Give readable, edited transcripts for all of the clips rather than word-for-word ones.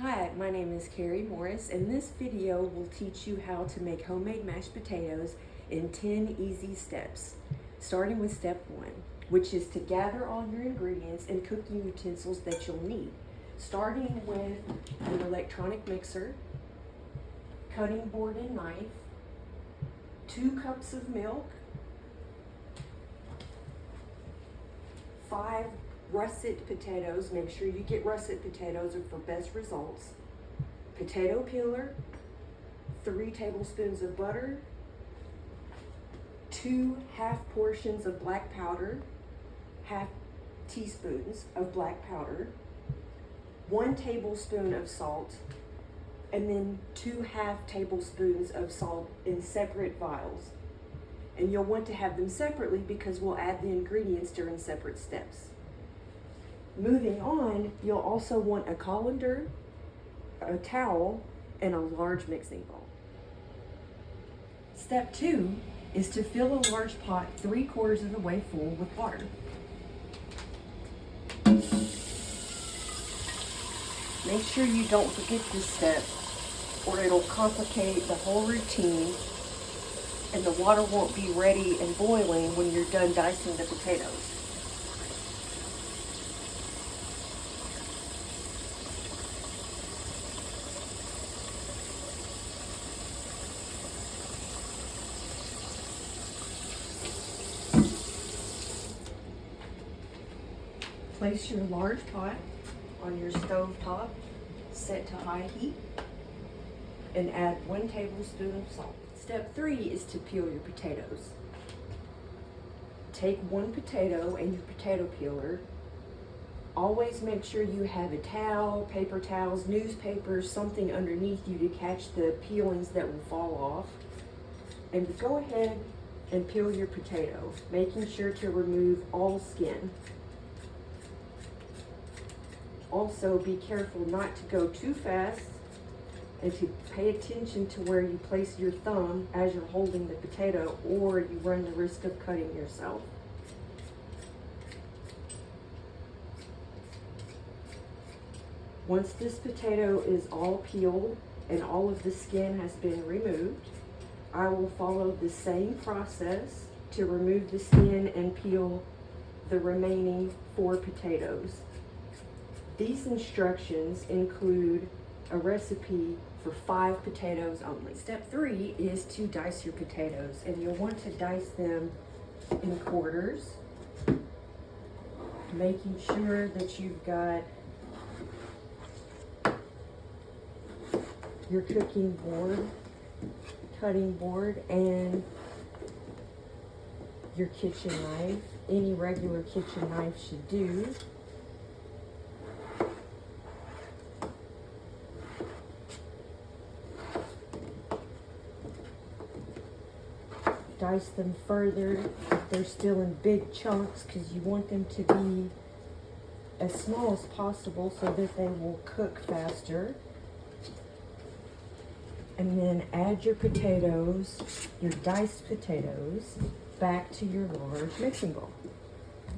Hi, my name is Carrie Morris, and this video will teach you how to make homemade mashed potatoes in 10 easy steps. Starting with step 1, which is to gather all your ingredients and cooking utensils that you'll need. Starting with an electronic mixer, cutting board and knife, 2 cups of milk, 5 russet potatoes. Make sure you get russet potatoes for best results. Potato peeler, 3 tablespoons of butter, 2 half portions of black powder, half teaspoons of black powder, 1 tablespoon of salt, and then 2 half tablespoons of salt in separate vials. And you'll want to have them separately because we'll add the ingredients during separate steps. Moving on, you'll also want a colander, a towel, and a large mixing bowl. Step 2 is to fill a large pot 3/4 of the way full with water. Make sure you don't forget this step or it'll complicate the whole routine and the water won't be ready and boiling when you're done dicing the potatoes. Place your large pot on your stove top, set to high heat, and add 1 tablespoon of salt. Step 3 is to peel your potatoes. Take 1 potato and your potato peeler. Always make sure you have a towel, paper towels, newspapers, something underneath you to catch the peelings that will fall off. And go ahead and peel your potato, making sure to remove all skin. Also, be careful not to go too fast and to pay attention to where you place your thumb as you're holding the potato, or you run the risk of cutting yourself. Once this potato is all peeled and all of the skin has been removed, I will follow the same process to remove the skin and peel the remaining 4 potatoes. These instructions include a recipe for 5 potatoes only. Step 3 is to dice your potatoes, and you'll want to dice them in quarters, making sure that you've got your cooking board, cutting board, and your kitchen knife. Any regular kitchen knife should do. Dice them further if they're still in big chunks, because you want them to be as small as possible so that they will cook faster. And then add your potatoes, your diced potatoes, back to your large mixing bowl.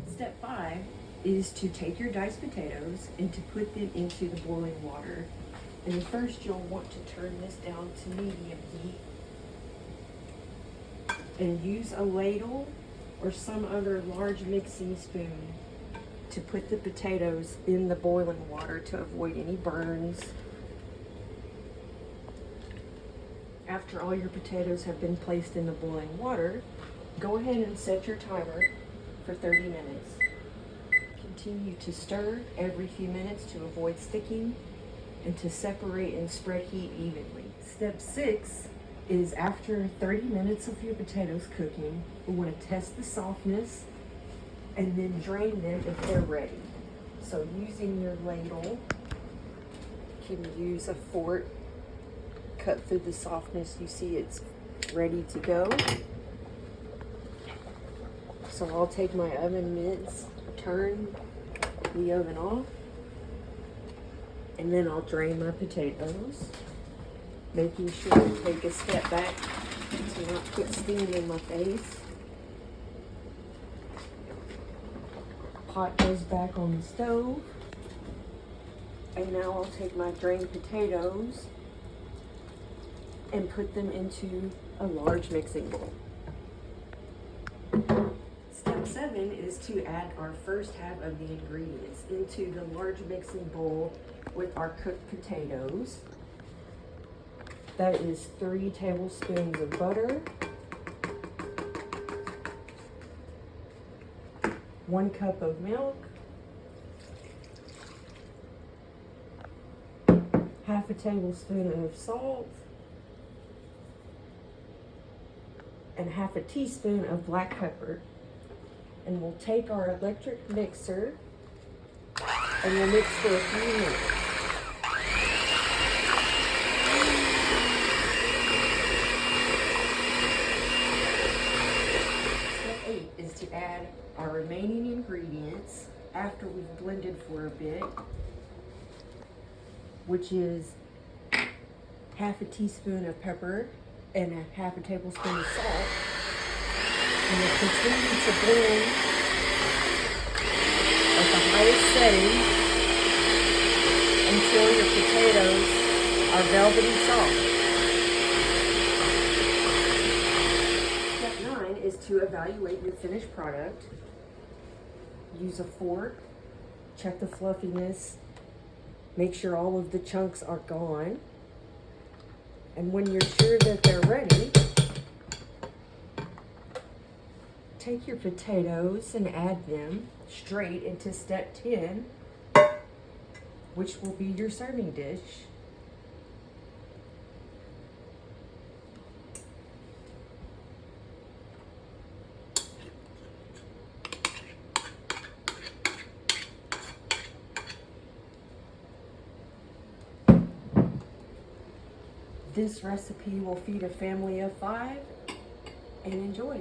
Step 5 is to take your diced potatoes and to put them into the boiling water. And first you'll want to turn this down to medium heat and use a ladle or some other large mixing spoon to put the potatoes in the boiling water to avoid any burns. After all your potatoes have been placed in the boiling water, go ahead and set your timer for 30 minutes. Continue to stir every few minutes to avoid sticking and to separate and spread heat evenly. Step 6 is after 30 minutes of your potatoes cooking, we want to test the softness and then drain them if they're ready. So using your ladle, you can use a fork, cut through the softness, you see it's ready to go. So I'll take my oven mitts, turn the oven off, and then I'll drain my potatoes, making sure to take a step back to not put steam in my face. Pot goes back on the stove. And now I'll take my drained potatoes and put them into a large mixing bowl. Step 7 is to add our first half of the ingredients into the large mixing bowl with our cooked potatoes. That is 3 tablespoons of butter, 1 cup of milk, half a tablespoon of salt, and half a teaspoon of black pepper. And we'll take our electric mixer and we'll mix for a few minutes. Step 8 is to add our remaining ingredients after we've blended for a bit, which is half a teaspoon of pepper and a half a tablespoon of salt. And we'll continue to blend at the highest setting until your potatoes are velvety soft. Step 9 is to evaluate your finished product. Use a fork, check the fluffiness, make sure all of the chunks are gone. And when you're sure that they're ready, take your potatoes and add them straight into step 10, which will be your serving dish. This recipe will feed a family of 5 and enjoy.